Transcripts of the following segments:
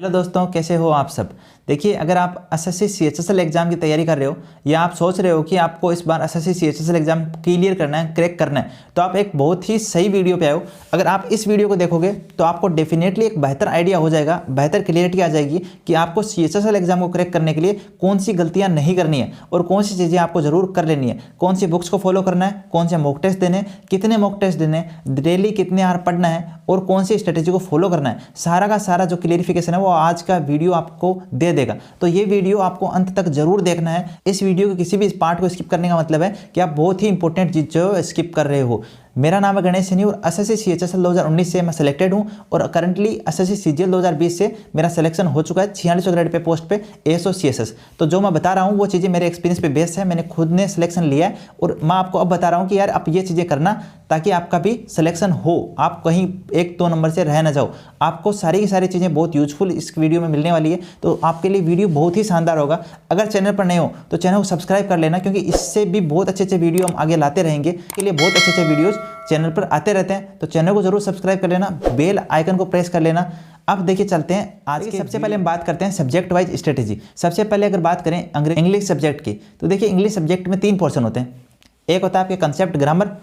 Hello दोस्तों, कैसे हो आप सब। देखिए, अगर आप एसएससी सीएचएसएल एग्जाम की तैयारी कर रहे हो या आप सोच रहे हो कि आपको इस बार एसएससी सीएचएसएल एग्जाम क्लियर करना है, क्रैक करना है, तो आप एक बहुत ही सही वीडियो पे आए हो। अगर आप इस वीडियो को देखोगे तो आपको डेफिनेटली एक बेहतर आइडिया हो जाएगा, बेहतर क्लियरिटी आ जाएगी कि आपको सीएचएसएल एग्जाम को क्रैक करने के लिए कौन सी गलतियां नहीं करनी है और कौन सी चीज़ें आपको जरूर कर लेनी है, कौन सी बुक्स को फॉलो करना है, कौन से मॉक टेस्ट देने, कितने मॉक टेस्ट देने, डेली कितने आवर पढ़ना है और कौन सी स्ट्रेटेजी को फॉलो करना है। सारा का सारा जो क्लियरिफिकेशन है वो आज का वीडियो आपको दे देगा। तो ये वीडियो आपको अंत तक जरूर देखना है। इस वीडियो के किसी भी पार्ट को स्किप करने का मतलब है कि आप बहुत ही इंपॉर्टेंट चीज जो स्किप कर रहे हो। मेरा नाम है गणेश सैनी और एसएससी सीएचएसएल 2019 से मैं सिलेक्टेड हूं और करंटली एसएससी सीजीएल 2020 से मेरा सिलेक्शन हो चुका है 46 ग्रेड पे पोस्ट पे एएसओ सीएसएस। तो जो मैं बता रहा हूं वो चीज़ें मेरे एक्सपीरियंस पे बेस्ड है, मैंने खुद ने सिलेक्शन लिया है और मैं आपको अब बता रहा हूं कि यार आप ये चीज़ें करना ताकि आपका भी सिलेक्शन हो, आप कहीं 1-2 नंबर से रह ना जाओ। आपको सारी की सारी चीज़ें बहुत यूजफुल इस वीडियो में मिलने वाली है, तो आपके लिए वीडियो बहुत ही शानदार होगा। अगर चैनल पर नए हो तो चैनल को सब्सक्राइब कर लेना, क्योंकि इससे भी बहुत अच्छे वीडियो हम आगे लाते रहेंगे। इसके लिए बहुत अच्छे वीडियोज़ चैनल पर आते रहते हैं, तो चैनल को जरूर सब्सक्राइब कर लेना, बेल आइकन को प्रेस कर लेना। अब देखिए चलते हैं आज की। सबसे पहले हम बात करते हैं सब्जेक्ट वाइज स्ट्रेटेजी। सबसे पहले अगर बात करें इंग्लिश सब्जेक्ट की, तो देखिए इंग्लिश सब्जेक्ट में 3 पोर्शन होते हैं। एक होता है आपके कंसेप्ट ग्रामर,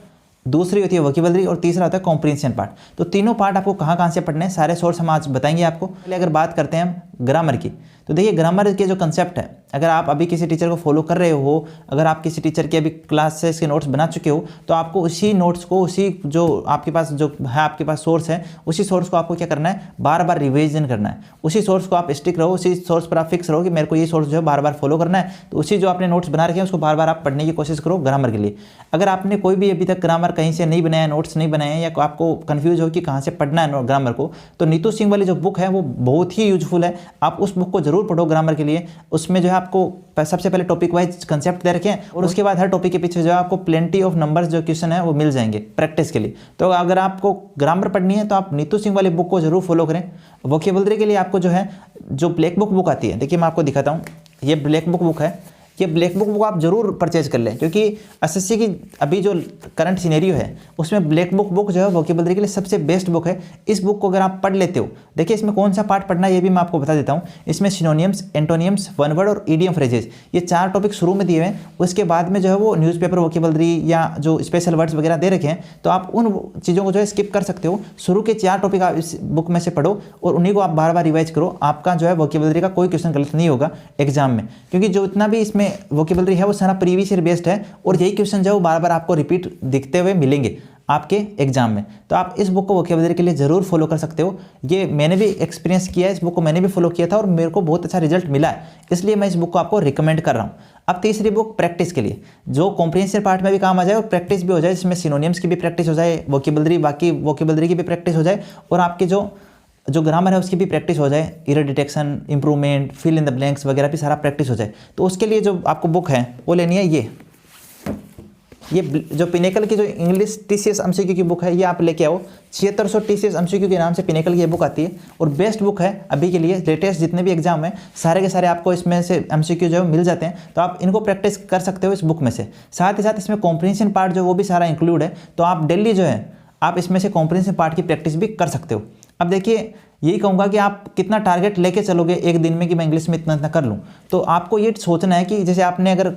दूसरी होती है वोकेबलरी और तीसरा होता है कॉम्प्रिहेंशन पार्ट। तो तीनों पार्ट आपको कहाँ से पढ़ने हैं, सारे सोर्स हम आज बताएंगे आपको। पहले अगर बात करते हैं हम ग्रामर की, तो देखिए ग्रामर के जो कंसेप्ट है, अगर आप अभी किसी टीचर को फॉलो कर रहे हो, अगर आप किसी टीचर के अभी क्लासेस के नोट्स बना चुके हो, तो आपको उसी नोट्स को, उसी जो आपके पास जो है आपके पास सोर्स है, उसी सोर्स को आपको क्या करना है, बार बार रिविजन करना है। उसी सोर्स को आप स्टिक रहो, उसी सोर्स पर आप फिक्स रहो कि मेरे को ये सोर्स जो है बार बार फॉलो करना है। तो उसी जो आपने नोट्स बना रखे हैं उसको बार बार आप पढ़ने की कोशिश करो ग्रामर के लिए। अगर आपने कोई भी अभी तक ग्रामर कहीं से नहीं बनाया, नोट्स नहीं बनाए हैं, या आपको कन्फ्यूज हो कि कहाँ से पढ़ना है ग्रामर को, तो नीतू सिंह वाली जो बुक है वो बहुत ही यूजफुल है। आप उस बुक को जरूर पढ़ो ग्रामर के लिए। उसमें जो है आपको सबसे पहले टॉपिक वाइज कंसेप्ट दे रखे हैं और उसके बाद हर टॉपिक के पीछे जो है आपको प्लेंटी ऑफ नंबर्स जो क्वेश्चन है वो मिल जाएंगे प्रैक्टिस के लिए। तो अगर आपको ग्रामर पढ़नी है तो आप नीतू सिंह वाली बुक को जरूर फॉलो करें। वोकेबलरी के लिए आपको जो है जो ब्लैक बुक आती है, देखिए मैं आपको दिखाता हूँ, ये ब्लैक बुक है। ये ब्लैक बुक आप जरूर परचेज कर लें, क्योंकि एसएससी की अभी जो करंट सिनेरियो है उसमें ब्लैक बुक जो है वोकेबलरी के लिए सबसे बेस्ट बुक है। इस बुक को अगर आप पढ़ लेते हो, देखिए इसमें कौन सा पार्ट पढ़ना है ये भी मैं आपको बता देता हूँ। इसमें सिनोनियम्स, एंटोनियम्स, वन वर्ड और ईडियम फ्रेजेस, ये 4 टॉपिक शुरू में दिए हुए हैं। उसके बाद में जो है वो न्यूज़पेपर वोकेबलरी या जो स्पेशल वर्ड्स वगैरह दे रखे हैं, तो आप उन चीज़ों को जो है स्किप कर सकते हो। शुरू के 4 टॉपिक आप इस बुक में से पढ़ो और उन्हीं को आप बार बार रिवाइज करो। आपका जो है वोकेबलरी का कोई क्वेश्चन गलत नहीं होगा एग्जाम में, क्योंकि जो इतना भी इसमें वोकेबलरी है वो सारा प्रीवियस ईयर बेस्ड है और यही क्वेश्चन जो बार बार आपको रिपीट दिखते हुए मिलेंगे आपके एग्जाम में। तो आप इस बुक को वोकेबलरी के लिए जरूर फॉलो कर सकते हो। ये मैंने भी एक्सपीरियंस किया है, इस बुक को मैंने भी फॉलो किया था और मेरे को बहुत अच्छा रिजल्ट मिला है, इसलिए मैं इस बुक को आपको रिकमेंड कर रहा हूँ। अब तीसरी बुक प्रैक्टिस के लिए, जो कॉम्प्रिहेंसिव पार्ट में भी काम आ जाए और प्रैक्टिस भी हो जाए, जिसमें सिनोनियम्स की भी प्रैक्टिस हो जाए, बाकी वोकेबलरी की भी प्रैक्टिस हो जाए और आपके जो ग्रामर है उसकी भी प्रैक्टिस हो जाए, error detection, improvement, fill in the blanks वगैरह भी सारा प्रैक्टिस हो जाए। तो उसके लिए जो आपको बुक है वो लेनी है ये जो पिनेकल की जो इंग्लिश टीसीएस एमसीक्यू की बुक है, ये आप लेके आओ। 7600 टीसीएस एमसीक्यू के नाम से पिनेकल की ये बुक आती है और बेस्ट बुक है अभी के लिए। लेटेस्ट जितने भी एग्जाम है सारे के सारे आपको इसमें से एमसीक्यू जो है मिल जाते हैं, तो आप इनको प्रैक्टिस कर सकते हो इस बुक में से। साथ ही साथ इसमें कॉम्प्रिहेंशन पार्ट जो वो भी सारा इंक्लूड है, तो आप डेली जो है आप इसमें से कॉम्प्रिहेंशन पार्ट की प्रैक्टिस भी कर सकते हो। अब देखिए, यही कहूँगा कि आप कितना टारगेट लेके चलोगे एक दिन में कि मैं इंग्लिश में इतना कर लूँ, तो आपको ये सोचना है कि जैसे आपने अगर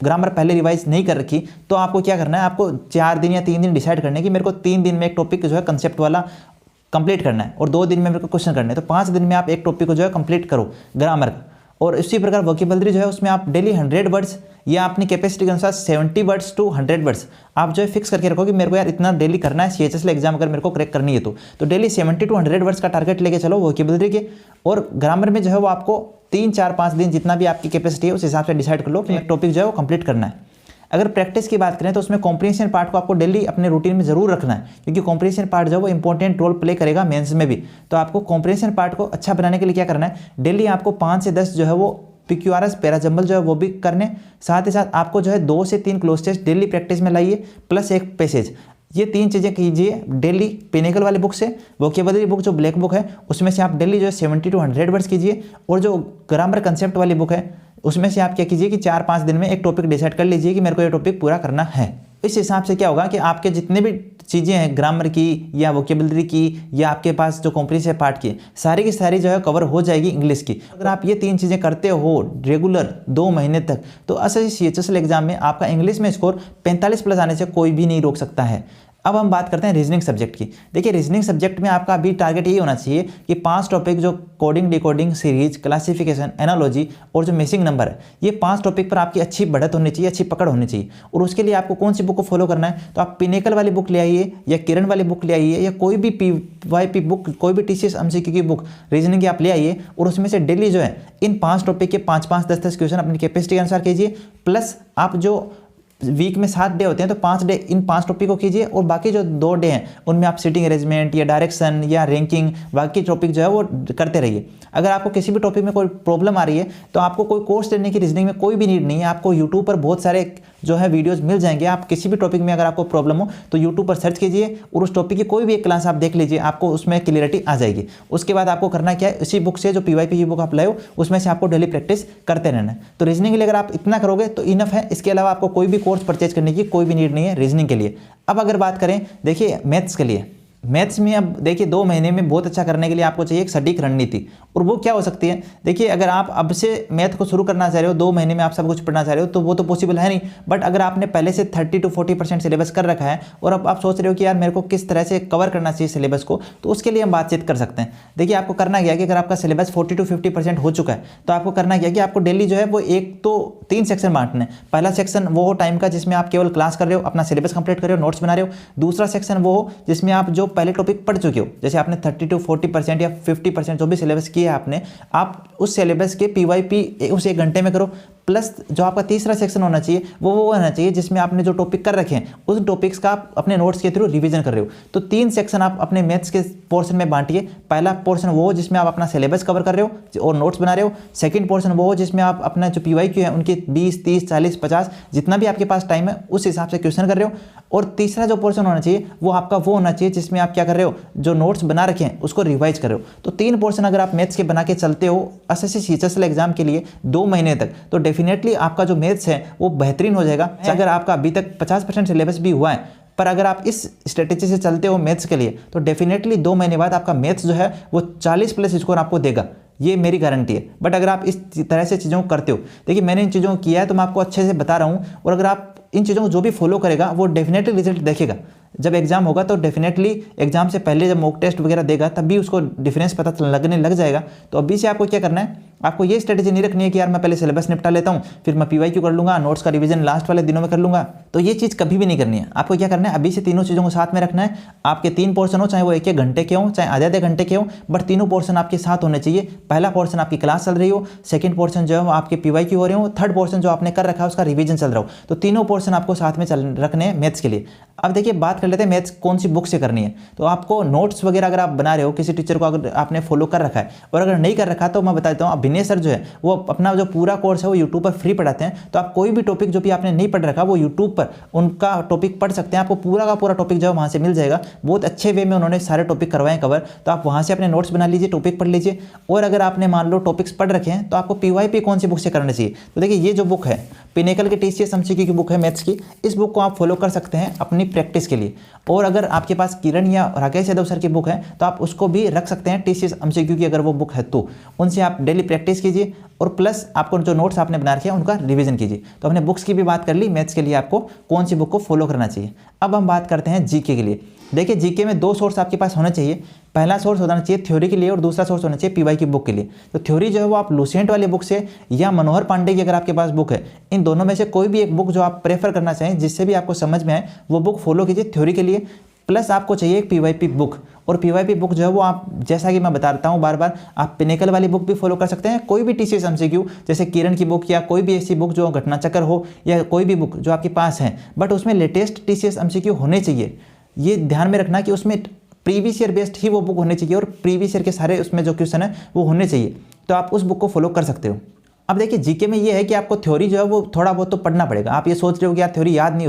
ग्रामर पहले रिवाइज नहीं कर रखी, तो आपको क्या करना है, आपको 4 दिन या 3 दिन डिसाइड करना है कि मेरे को 3 दिन में एक टॉपिक जो है कंसेप्ट वाला कंप्लीट करना है और 2 दिन में मेरे को क्वेश्चन करना है। तो 5 दिन में आप एक टॉपिक को जो है कंप्लीट करो ग्रामर का। और इसी प्रकार वोकेबलरी जो है उसमें आप डेली 100 वर्ड्स या अपनी कैपेसिटी के अनुसार 70 वर्ड्स टू 100 वर्ड्स आप जो है फिक्स करके रखो कि मेरे को यार इतना डेली करना है सीएचएसएल एग्जाम अगर मेरे को क्रैक करनी है तो डेली 70 टू 100 वर्ड्स का टारगेट लेके चलो वोकेबलरी के। और ग्रामर में जो है वो आपको 3, 4, 5 दिन जितना भी आपकी कैपेसिटी है उस हिसाब से डिसाइड कर लो कि टॉपिक जो है वो कंप्लीट करना है। अगर प्रैक्टिस की बात करें तो उसमें कॉम्प्रिहेंशन पार्ट को आपको डेली अपने रूटीन में जरूर रखना है, क्योंकि कॉम्प्रिहेंशन पार्ट जो है वो इंपॉर्टेंट रोल प्ले करेगा मेंस में भी। तो आपको कॉम्प्रिहेंशन पार्ट को अच्छा बनाने के लिए क्या करना है, डेली आपको 5 से 10 जो है वो PQRS पैराजंबल जो है वो भी करने। साथ ही साथ आपको जो है 2 से 3 क्लोज टेस्ट डेली प्रैक्टिस में लाइए, प्लस एक पैसेज। ये 3 चीज़ें कीजिए डेली पिनेकल वाली बुक से। वोकेबलरी बुक जो ब्लैक बुक है उसमें से आप डेली जो है 70 टू 100 वर्ड्स कीजिए। और जो ग्रामर कंसेप्ट वाली बुक है उसमें से आप क्या कीजिए कि 4-5 दिन में एक टॉपिक डिसाइड कर लीजिए कि मेरे को ये टॉपिक पूरा करना है। इस हिसाब से क्या होगा कि आपके जितने भी चीज़ें हैं ग्रामर की या वोकेबलरी की या आपके पास जो कॉम्प्रिहेंसिव पार्ट की सारी की सारी जो है कवर हो जाएगी इंग्लिश की। अगर आप ये 3 चीज़ें करते हो रेगुलर 2 महीने तक तो एसएससी CHSL एग्जाम में आपका इंग्लिश में स्कोर 45 प्लस आने से कोई भी नहीं रोक सकता है। अब हम बात करते हैं रीजनिंग सब्जेक्ट की। देखिए रीजनिंग सब्जेक्ट में आपका अभी टारगेट यही होना चाहिए कि 5 टॉपिक जो coding, decoding, series, classification, analogy और जो मिसिंग नंबर है, ये 5 टॉपिक पर आपकी अच्छी बढ़त होनी चाहिए, अच्छी पकड़ होनी चाहिए। और उसके लिए आपको कौन सी बुक को फॉलो करना है, तो आप पिनेकल वाली बुक ले आइए या किरण वाली बुक ले आइए या कोई भी PYP बुक, कोई भी TCS MCQ की बुक रीजनिंग की आप ले आइए और उसमें से डेली जो है इन 5 टॉपिक के 5-5, 10-10 क्वेश्चन अपनी कैपेसिटी के अनुसार कीजिए। प्लस आप जो वीक में 7 डे होते हैं तो 5 डे इन 5 टॉपिक को कीजिए और बाकी जो 2 डे हैं उनमें आप सिटिंग अरेंजमेंट या डायरेक्शन या रैंकिंग बाकी टॉपिक जो है वो करते रहिए। अगर आपको किसी भी टॉपिक में कोई प्रॉब्लम आ रही है तो आपको कोई कोर्स लेने की रीजनिंग में कोई भी नीड नहीं है। आपको यूट्यूब पर बहुत सारे जो है वीडियोस मिल जाएंगे। आप किसी भी टॉपिक में अगर आपको प्रॉब्लम हो तो यूट्यूब पर सर्च कीजिए और उस टॉपिक की कोई भी एक क्लास आप देख लीजिए, आपको उसमें क्लियरिटी आ जाएगी। उसके बाद आपको करना क्या है, इसी बुक से जो PYP की बुक आप लाए हो उसमें से आपको डेली प्रैक्टिस करते रहना है। तो रीजनिंग के लिए अगर आप इतना करोगे तो इनफ है। इसके अलावा आपको कोई भी कोर्स परचेज करने की कोई भी नीड नहीं है रीजनिंग के लिए। अब अगर बात करें देखिए मैथ्स के लिए, मैथ्स में अब देखिए 2 महीने में बहुत अच्छा करने के लिए आपको चाहिए एक सटीक रणनीति। और वो क्या हो सकती है, देखिए अगर आप अब से मैथ को शुरू करना चाह रहे हो, 2 महीने में आप सब कुछ पढ़ना चाह रहे हो तो वो तो पॉसिबल है नहीं। बट अगर आपने पहले से 30 to 40% सिलेबस कर रखा है और अब आप सोच रहे हो कि यार मेरे को किस तरह से कवर करना चाहिए सिलेबस को, तो उसके लिए हम बातचीत कर सकते हैं। देखिए आपको करना क्या है कि अगर आपका सिलेबस 40 to 50% हो चुका है तो आपको करना क्या है कि आपको डेली जो है वो 1 तो 3 सेक्शन बांटने हैं। पहला सेक्शन वो हो टाइम का जिसमें आप केवल क्लास कर रहे हो, अपना सिलेबस कंप्लीट कर रहे हो, नोट्स बना रहे हो। दूसरा सेक्शन वो हो जिसमें आप जो पहले टॉपिक पढ़ चुके हो, जैसे आपने 30 to 40% या 50% जो भी सिलेबस किया है आपने, आप उस सिलेबस के PYP उस 1 घंटे में करो। प्लस जो आपका तीसरा सेक्शन होना चाहिए वो होना चाहिए जिसमें आपने जो टॉपिक कर रखे हैं उस टॉपिक्स का आप अपने नोट्स के थ्रू रिवीजन कर रहे हो। तो 3 सेक्शन आप अपने मैथ्स के पोर्शन में बांटिए। पहला पोर्शन वो हो जिसमें आप अपना सिलेबस कवर कर रहे हो और नोट्स बना रहे हो। सेकंड पोर्शन वो हो जिसमें आप अपना जो PYQ है उनके 20, 30, 40, 50 जितना भी आपके पास टाइम है उस हिसाब से क्वेश्चन कर रहे हो। और तीसरा जो पोर्शन होना चाहिए वो आपका वो होना चाहिए जिसमें आप क्या कर रहे हो, जो नोट्स बना रखे हैं उसको रिवाइज कर रहे हो। तो 3 पोर्शन अगर आप मैथ्स के बना के चलते हो एसएससी CHSL एग्जाम के लिए 2 महीने तक, तो डेफिनेटली आपका जो मैथ्स है वो बेहतरीन हो जाएगा। अगर आपका अभी तक 50% सिलेबस भी हुआ है, पर अगर आप इस स्ट्रेटेजी से चलते हो मैथ्स के लिए तो डेफिनेटली 2 महीने बाद आपका मैथ्स जो है वो 40 प्लस स्कोर आपको देगा, ये मेरी गारंटी है। बट अगर आप इस तरह से चीज़ों को करते हो, देखिए मैंने इन चीज़ों को किया है तो मैं आपको अच्छे से बता रहा हूँ। और अगर आप इन चीज़ों को जो भी फॉलो करेगा वो डेफिनेटली रिजल्ट देखेगा। जब एग्जाम होगा तो डेफिनेटली एग्जाम से पहले जब मॉक टेस्ट वगैरह देगा तब भी उसको डिफरेंस पता लगने लग जाएगा। तो अभी से आपको क्या करना है, आपको ये स्ट्रेटेजी नहीं रखनी है कि यार मैं पहले सिलेबस निपटा लेता हूँ फिर मैं PYQ कर लूँगा, नोट्स का रिवीजन लास्ट वाले दिनों में कर लूँगा। तो ये चीज़ कभी भी नहीं करनी है। आपको क्या करना है, अभी से तीनों चीज़ों को साथ में रखना है। आपके 3 पोर्शन हो, चाहे वो 1-1 घंटे के हो, चाहे आधे घंटे के हो, बट तीनों पोर्शन आपके साथ होने चाहिए। पहला पोर्शन आपकी क्लास चल रही हो, सेकंड पोर्शन जो है वो आपके PYQ हो रहे हो, थर्ड पोर्शन जो आपने कर रखा है उसका रिवीजन चल रहा हो। तो तीनों पोर्शन आपको साथ में रखने हैं मैथ्स के लिए। अब देखिए बात कर लेते हैं मैथ्स कौन सी बुक से करनी है। तो आपको नोट्स वगैरह अगर आप बना रहे हो, किसी टीचर को अगर आपने फॉलो कर रखा है और अगर नहीं कर रखा तो मैं बता देता हूँ, विनय सर जो है वो अपना जो पूरा कोर्स है वो यूट्यूब पर फ्री पढ़ाते हैं। तो आप कोई भी टॉपिक जो भी आपने नहीं पढ़ रखा वो यूट्यूब पर उनका टॉपिक पढ़ सकते हैं। आपको पूरा का पूरा टॉपिक जो है वहाँ से मिल जाएगा। बहुत अच्छे वे में उन्होंने सारे टॉपिक करवाए कवर। तो आप वहाँ से अपने नोट्स बना लीजिए, टॉपिक पढ़ लीजिए। और अगर आपने मान लो टॉपिक्स पढ़ रखे हैं तो आपको PYP कौन सी बुक से करना चाहिए। तो देखिए ये जो बुक है पिनेकल के TCS MCQ की बुक है मैथ्स की, इस बुक को आप फॉलो कर सकते हैं अपनी प्रैक्टिस के लिए। और अगर आपके पास किरण या राकेश यादव सर की बुक है तो आप उसको भी रख सकते हैं TCS MCQ की अगर वो बुक है तो उनसे आप डेली प्रैक्टिस कीजिए और प्लस आपको जो नोट्स आपने बना रखे हैं उनका रिवीजन कीजिए। तो हमने बुक्स की भी बात कर ली, मैथ्स के लिए आपको कौन सी बुक को फॉलो करना चाहिए। अब हम बात करते हैं जीके के लिए। देखिए जीके में 2 सोर्स आपके पास होने चाहिए। पहला सोर्स होना चाहिए थ्योरी के लिए और दूसरा सोर्स होना चाहिए PY की बुक के लिए। तो थ्योरी जो है वो आप लुसेंट वाली बुक से या मनोहर पांडे की अगर आपके पास बुक है, इन दोनों में से कोई भी एक बुक जो आप प्रेफर करना चाहें जिससे भी आपको समझ में आए वो बुक फॉलो कीजिए थ्योरी के लिए। प्लस आपको चाहिए एक PYP बुक, और PYP बुक जो है वो आप जैसा कि मैं बताता हूँ बार बार, आप पिनेकल वाली बुक भी फॉलो कर सकते हैं। कोई भी TCS MCQ जैसे किरण की बुक या कोई भी ऐसी बुक जो घटना चक्र हो या कोई भी बुक जो आपके पास है, बट उसमें लेटेस्ट TCS MCQ होने चाहिए। ये ध्यान में रखना कि उसमें प्रीवियस ईयर बेस्ड ही वो बुक होने चाहिए और प्रीवियस ईयर के सारे उसमें जो क्वेश्चन है वो होने चाहिए। तो आप उस बुक को फॉलो कर सकते हो। अब देखिए जीके में ये है कि आपको थ्योरी जो है वो थोड़ा बहुत तो पढ़ना पड़ेगा। आप ये सोच रहे हो कि यार थ्योरी याद नहीं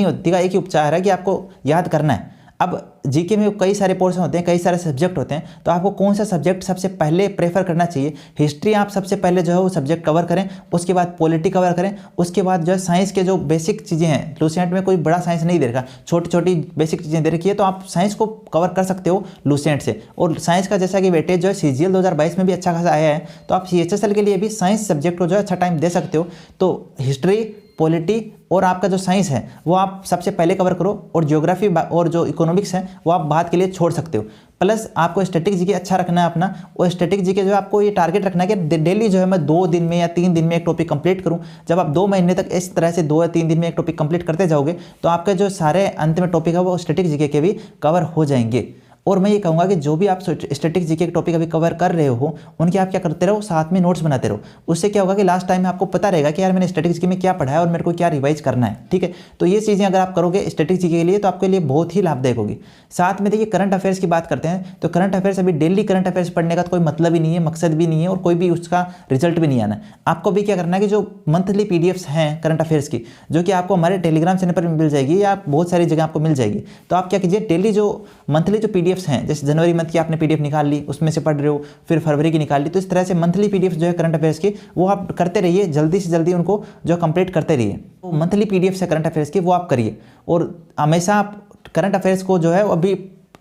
होती का एक ही उपचार है कि आपको याद करना है। अब जीके में कई सारे पोर्शन होते हैं, कई सारे सब्जेक्ट होते हैं, तो आपको कौन सा सब्जेक्ट सबसे पहले प्रेफर करना चाहिए। हिस्ट्री आप सबसे पहले जो है वो सब्जेक्ट कवर करें, उसके बाद पॉलिटी कवर करें, उसके बाद जो है साइंस के जो बेसिक चीज़ें हैं, लूसेंट में कोई बड़ा साइंस नहीं दे रखा, छोटी छोटी बेसिक चीज़ें दे रखी है, तो आप साइंस को कवर कर सकते हो लूसेंट से। और साइंस का जैसा कि वेटेज जो है CGL 2022 में भी अच्छा खासा आया है, तो आप CHSL के लिए भी साइंस सब्जेक्ट को जो है अच्छा टाइम दे सकते हो। तो हिस्ट्री, पॉलिटी और आपका जो साइंस है वो आप सबसे पहले कवर करो, और ज्योग्राफी और जो इकोनॉमिक्स है वो आप बाद के लिए छोड़ सकते हो। प्लस आपको स्टैटिक जीके अच्छा रखना है अपना, और स्टैटिक जीके जो है आपको ये टारगेट रखना है कि डेली जो है मैं 2 दिन में या 3 दिन में एक टॉपिक कंप्लीट करूं। जब आप 2 महीने तक इस तरह से 2 या 3 दिन में एक टॉपिक कंप्लीट करते जाओगे तो आपके जो सारे अंत में टॉपिक है वो स्टैटिक जीके के भी कवर हो जाएंगे। और मैं ये कहूँगा कि जो भी आप स्टैटिक जीके के टॉपिक अभी कवर कर रहे हो उनके आप क्या करते रहो, साथ में नोट्स बनाते रहो। उससे क्या होगा कि लास्ट टाइम में आपको पता रहेगा कि यार मैंने स्टैटिक जीके में क्या पढ़ा है और मेरे को क्या रिवाइज करना है। ठीक है, तो ये चीज़ें अगर आप करोगे स्टैटिक जीके के लिए तो आपके लिए बहुत ही लाभदायक होगी। साथ में देखिए करंट अफेयर्स की बात करते हैं, तो करंट अफेयर्स अभी डेली करंट अफेयर्स पढ़ने का तो कोई मतलब ही नहीं है, मकसद भी नहीं है, और कोई भी उसका रिजल्ट भी नहीं आना है। आपको भी क्या करना है कि जो मंथली PDFs हैं करंट अफेयर्स की, जो कि आपको हमारे टेलीग्राम चैनल पर मिल जाएगी या बहुत सारी जगह आपको मिल जाएगी, तो आप क्या कीजिए डेली जो मंथली जो PDFs हैं, जैसे जनवरी मंथ की आपने PDF निकाल ली, उसमें से पढ़ रहे हो, फिर फरवरी की निकाल ली, तो इस तरह से मंथली PDF जो है करंट अफेयर्स की वो आप करते रहिए, जल्दी से जल्दी उनको जो कंप्लीट करते रहिए। तो मंथली PDF है करंट अफेयर्स की वो आप करिए, और हमेशा आप करंट अफेयर्स को जो है अभी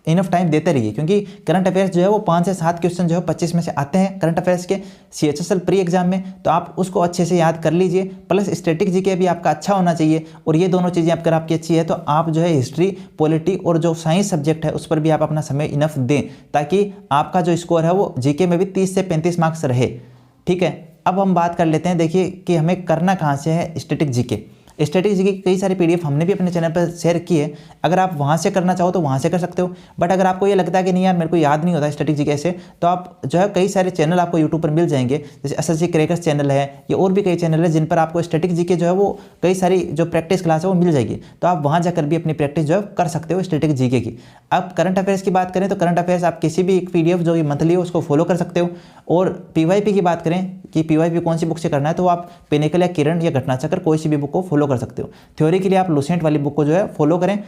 इनफ टाइम देते रहिए, क्योंकि करंट अफेयर्स जो है वो 5 से 7 क्वेश्चन जो है 25 में से आते हैं करंट अफेयर्स के CHSL प्री एग्जाम में, तो आप उसको अच्छे से याद कर लीजिए। प्लस स्टैटिक जीके भी आपका अच्छा होना चाहिए, और ये दोनों चीज़ें अगर आपकी अच्छी है तो आप जो है हिस्ट्री, पॉलिटी और जो साइंस सब्जेक्ट है उस पर भी आप अपना समय इनफ दें, ताकि आपका जो स्कोर है वो जीके में भी 30 से 35 मार्क्स रहे। ठीक है, अब हम बात कर लेते हैं, देखिए कि हमें करना कहाँ से है स्टैटिक जीके। स्टैटिक जीके की कई सारी PDF हमने भी अपने चैनल पर शेयर की है, अगर आप वहाँ से करना चाहो तो वहाँ से कर सकते हो। बट अगर आपको ये लगता है कि नहीं यार मेरे को याद नहीं होता स्टैटिक जीके से, तो आप जो है कई सारे चैनल आपको यूट्यूब पर मिल जाएंगे, जैसे SSC क्रैकर्स चैनल है, या और भी कई चैनल है जिन पर आपको स्टैटिक जीके जो है वो कई सारी जो प्रैक्टिस क्लास है वो मिल जाएगी, तो आप वहाँ जाकर भी अपनी प्रैक्टिस जो है कर सकते हो स्टैटिक जीके की। अब करंट अफेयर्स की बात करें तो करंट अफेयर्स आप किसी भी एक PDF जो कि मंथली हो उसको फॉलो कर सकते हो। और PYP की बात करें कि PYP कौन सी बुक से करना है, तो आप पिनेकल या किरण या घटनाचक्र कोई सी भी बुक को फॉलो कर सकते हो। थ्योरी के लिए आप लूसेंट वाली बुक को जो है फॉलो करें,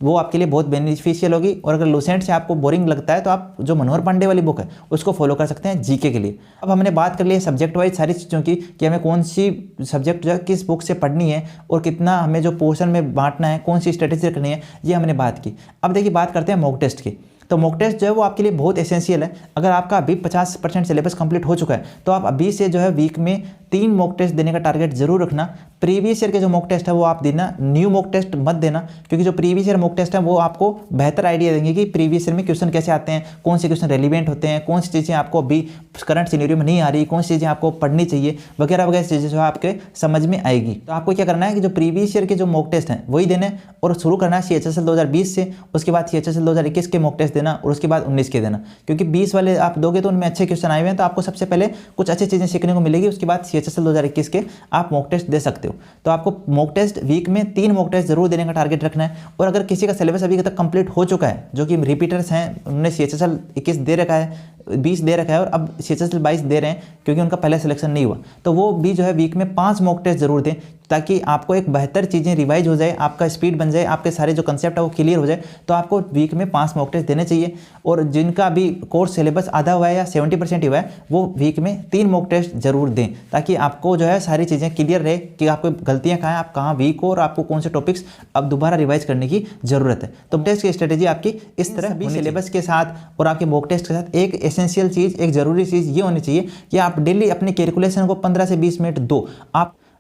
वो आपके लिए बहुत बेनिफिशियल होगी। और अगर लूसेंट से आपको बोरिंग लगता है तो आप जो मनोहर पांडे वाली बुक है उसको फॉलो कर सकते हैं जीके के लिए। अब हमने बात कर ली है सब्जेक्ट वाइज सारी चीज़ों की कि हमें कौन सी सब्जेक्ट जो है किस बुक से पढ़नी है और कितना हमें जो पोर्शन में बांटना है, कौन सी स्ट्रेटेजी रखनी है, ये हमने बात की। अब देखिए बात करते हैं मॉक टेस्ट की। तो मॉक टेस्ट जो है वो आपके लिए बहुत एसेंशियल है। अगर आपका अभी 50% सिलेबस कंप्लीट हो चुका है तो आप अभी से जो है वीक में 3 मॉक टेस्ट देने का टारगेट जरूर रखना। प्रीवियस ईयर के जो मॉक टेस्ट है वो आप देना, न्यू मॉक टेस्ट मत देना, क्योंकि जो प्रीवियस ईयर मॉक टेस्ट है वो आपको बेहतर आइडिया देंगे कि प्रीवियस ईयर में क्वेश्चन कैसे आते हैं, कौन से क्वेश्चन रेलिवेंट होते हैं, कौन सी चीज़ें आपको अभी करंट सिनेरियो में नहीं आ रही, कौन सी चीज़ें आपको पढ़नी चाहिए, वगैरह वगैरह चीज़ें जो है आपके समझ में आएगी। तो आपको क्या करना है कि जो प्रीवियस ईयर के जो मॉक टेस्ट हैं वही देने, और शुरू करना है CHSL 2020 से, उसके बाद CHSL 2021 के मॉक टेस्ट देना, और उसके बाद 19 के देना, क्योंकि 20 वाले आप दोगे तो उनमें अच्छे क्वेश्चन आए हुए हैं, तो आपको सबसे पहले कुछ अच्छी चीज़ें सीखने को मिलेगी, उसके बाद CHSL 2021 के आप मॉक टेस्ट दे सकते हो। तो आपको मॉक टेस्ट वीक में 3 मॉक टेस्ट जरूर देने का टारगेट रखना है। और अगर किसी का सिलेबस अभी तक कंप्लीट हो चुका है, जो कि रिपीटर्स हैं, उन्होंने CHSL 21 दे रखा है, 20 दे रखा है और अब CHSL 22 दे रहे हैं क्योंकि उनका पहले सिलेक्शन नहीं हुआ, तो वो भी जो है वीक में 5 मॉक टेस्ट जरूर दें, ताकि आपको एक बेहतर चीज़ें रिवाइज हो जाए, आपका स्पीड बन जाए, आपके सारे जो कंसेप्ट है वो क्लियर हो जाए। तो आपको वीक में 5 मॉक टेस्ट देने चाहिए। और जिनका अभी कोर्स सिलेबस आधा हुआ है या 70% ही हुआ है, वो वीक में 3 मॉक टेस्ट जरूर दें, ताकि आपको जो है सारी चीज़ें क्लियर रहे कि आपको गलतियाँ कहाँ हैं, आप कहाँ वीक हो और आपको कौन से टॉपिक्स अब दोबारा रिवाइज करने की जरूरत है। तो टेस्ट की स्ट्रेटेजी आपकी इस तरह भी सिलेबस के साथ और आपके मॉक टेस्ट के साथ एक एसेंशियल चीज़, एक ज़रूरी चीज़ ये होनी चाहिए कि आप डेली अपने कैलकुलेशन को 15 से 20 मिनट दो।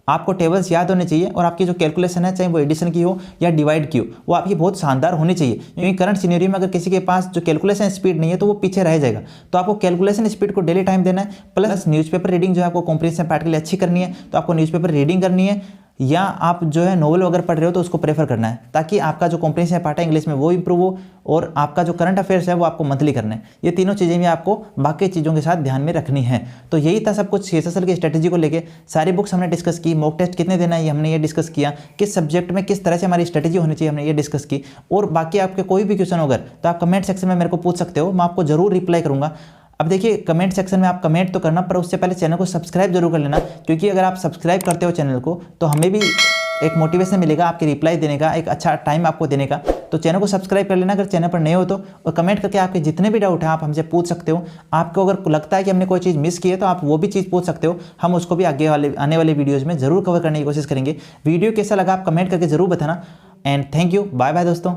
आपको टेबल्स याद होने चाहिए और आपकी जो कैलकुलेशन है, चाहे वो एडिशन की हो या डिवाइड की हो, वो आपकी बहुत शानदार होनी चाहिए। क्योंकि करंट सिनेरियो में अगर किसी के पास जो कैलकुलेशन स्पीड नहीं है तो वो पीछे रह जाएगा। तो आपको कैलकुलेशन स्पीड को डेली टाइम देना है। प्लस न्यूज़पेपर रीडिंग जो है आपको कॉम्प्रिहेंशन पार्ट के लिए अच्छी करनी है, तो आपको न्यूज़पेपर रीडिंग करनी है, या आप जो है नोवेल वगैरह पढ़ रहे हो तो उसको प्रेफर करना है, ताकि आपका जो कॉम्प्रिहेंशन पार्ट है इंग्लिश में वो इंप्रूव हो, और आपका जो करंट अफेयर्स है वो आपको मंथली करना है। ये तीनों चीज़ें भी आपको बाकी चीज़ों के साथ ध्यान में रखनी है। तो यही था सब कुछ CHSL की स्ट्रेटेजी को लेके। सारी बुक्स हमने डिस्कस की, मॉक टेस्ट कितने देना है ये हमने ये डिस्कस किया, किस सब्जेक्ट में किस तरह से हमारी स्ट्रेटेजी होनी चाहिए हमने ये डिस्कस की। और बाकी आपके कोई भी क्वेश्चन होगा तो आप कमेंट सेक्शन में मेरे को पूछ सकते हो, मैं आपको जरूर रिप्लाई करूँगा। अब देखिए कमेंट सेक्शन में आप कमेंट तो करना, पर उससे पहले चैनल को सब्सक्राइब जरूर कर लेना, क्योंकि अगर आप सब्सक्राइब करते हो चैनल को तो हमें भी एक मोटिवेशन मिलेगा आपके रिप्लाई देने का, एक अच्छा टाइम आपको देने का। तो तो चैनल को सब्सक्राइब कर लेना अगर चैनल पर नए हो तो, और कमेंट करके आपके जितने भी डाउट हैं आप हमसे पूछ सकते हो। आपको अगर लगता है कि हमने कोई चीज़ मिस की है तो आप वो भी चीज़ पूछ सकते हो, हम उसको भी आगे आने वाले वीडियोज़ में ज़रूर कवर करने की कोशिश करेंगे। वीडियो कैसा लगा आप कमेंट करके ज़रूर बताना। And thank you, bye bye दोस्तों।